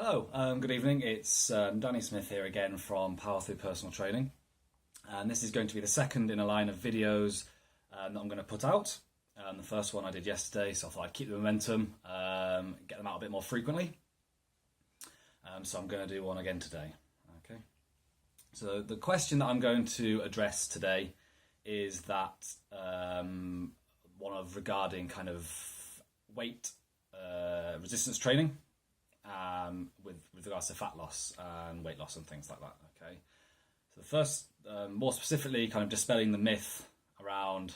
Hello, good evening. It's Danny Smith here again from Power Through Personal Training. And this is going to be the second in a line of videos that I'm going to put out. The first one I did yesterday, so I thought I'd keep the momentum, get them out a bit more frequently. So I'm going to do one again today. Okay. So the question that I'm going to address today is that one of regarding kind of weight resistance training. With regards to fat loss and weight loss and things like that. Okay, so the first, more specifically, kind of dispelling the myth around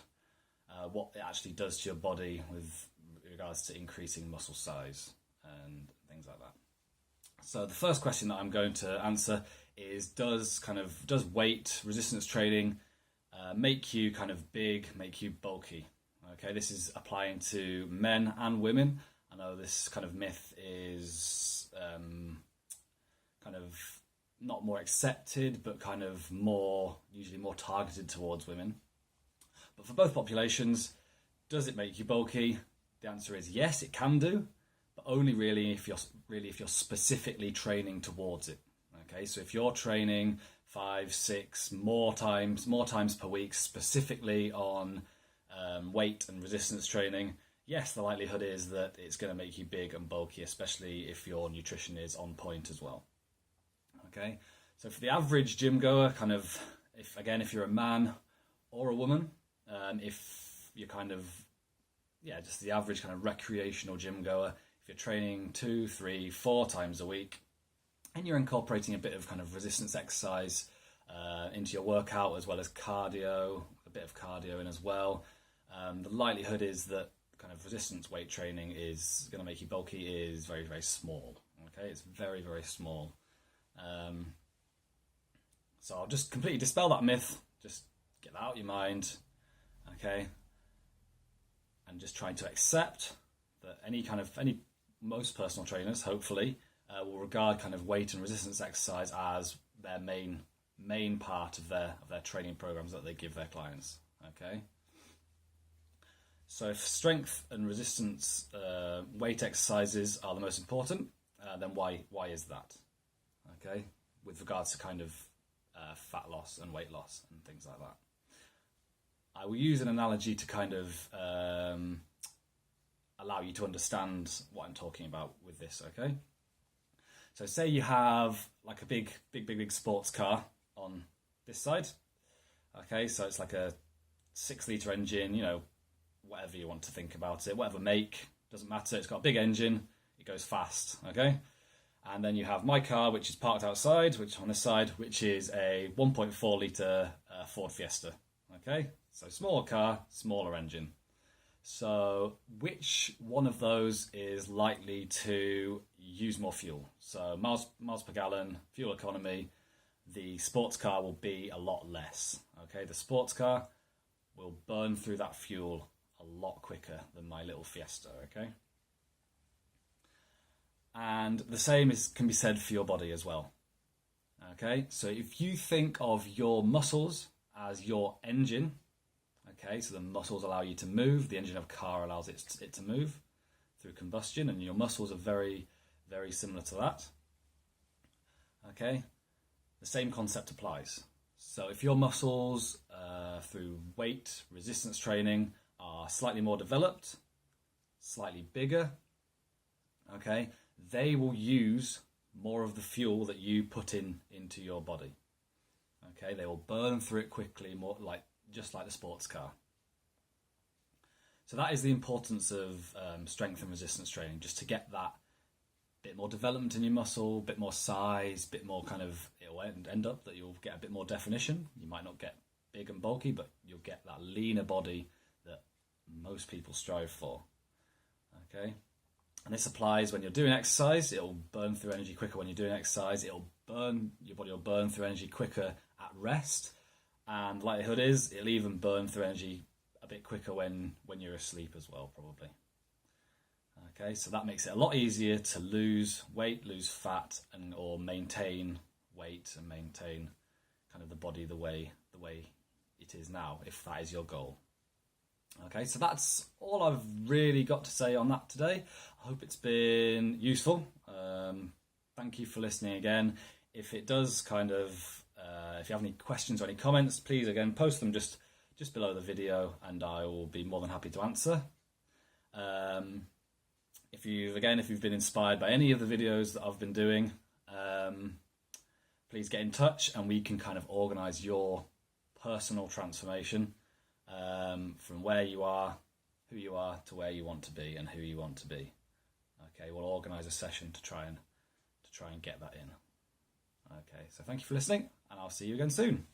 what it actually does to your body with regards to increasing muscle size and things like that. So the first question that I'm going to answer is: does weight resistance training make you kind of big, make you bulky? Okay, this is applying to men and women. I know this kind of myth is kind of not more accepted, but kind of usually more targeted towards women. But for both populations, does it make you bulky? The answer is yes, it can do, but only really if you're specifically training towards it. Okay, so if you're training 5, 6 more times per week specifically on weight and resistance training, yes, the likelihood is that it's going to make you big and bulky, especially if your nutrition is on point as well. Okay, so for the average gym goer, if you're a man or a woman, if you're just the average kind of recreational gym goer, if you're training 2, 3, 4 times a week, and you're incorporating a bit of kind of resistance exercise into your workout as well as cardio, a bit of cardio in as well, the likelihood is that kind of resistance weight training is going to make you bulky is very, very small. Okay, it's very, very small. So I'll just completely dispel that myth, just get that out of your mind, okay, and just trying to accept that most personal trainers, hopefully, will regard kind of weight and resistance exercise as their main part of their training programs that they give their clients. Okay. So if strength and resistance weight exercises are the most important, then why is that? Okay, with regards to kind of fat loss and weight loss and things like that. I will use an analogy to kind of allow you to understand what I'm talking about with this, okay? So say you have like a big sports car on this side. Okay, so it's like a 6-litre engine, whatever you want to think about it, whatever make, doesn't matter. It's got a big engine, it goes fast, okay? And then you have my car, which is parked outside, which on this side, which is a 1.4 litre Ford Fiesta, okay? So smaller car, smaller engine. So which one of those is likely to use more fuel? So miles per gallon, fuel economy, the sports car will be a lot less, okay? The sports car will burn through that fuel a lot quicker than my little Fiesta, okay? And the same can be said for your body as well, okay? So if you think of your muscles as your engine, okay, so the muscles allow you to move, the engine of a car allows it to move through combustion, and your muscles are very, very similar to that, okay? The same concept applies. So if your muscles through weight resistance training are slightly more developed, slightly bigger, okay, they will use more of the fuel that you put into your body. Okay, they will burn through it quickly, just like the sports car. So that is the importance of strength and resistance training, just to get that bit more development in your muscle, bit more size, bit more it'll end up that you'll get a bit more definition. You might not get big and bulky, but you'll get that leaner body that most people strive for. Okay, and this applies when you're doing exercise. It'll burn through energy quicker when you're doing exercise. Your body will burn through energy quicker at rest, and the likelihood is it'll even burn through energy a bit quicker when you're asleep as well, probably. Okay, so that makes it a lot easier to lose weight, lose fat, or maintain weight and maintain kind of the body the way it is now, if that is your goal. Okay, so that's all I've really got to say on that today. I hope it's been useful. thank you for listening again. If it does kind of, if you have any questions or any comments, please again post them just below the video, and I will be more than happy to answer. If you've been inspired by any of the videos that I've been doing, please get in touch and we can kind of organise your personal transformation from where you are, who you are, to where you want to be and who you want to be. Okay, we'll organise a session to try and get that in. Okay, so thank you for listening, and I'll see you again soon.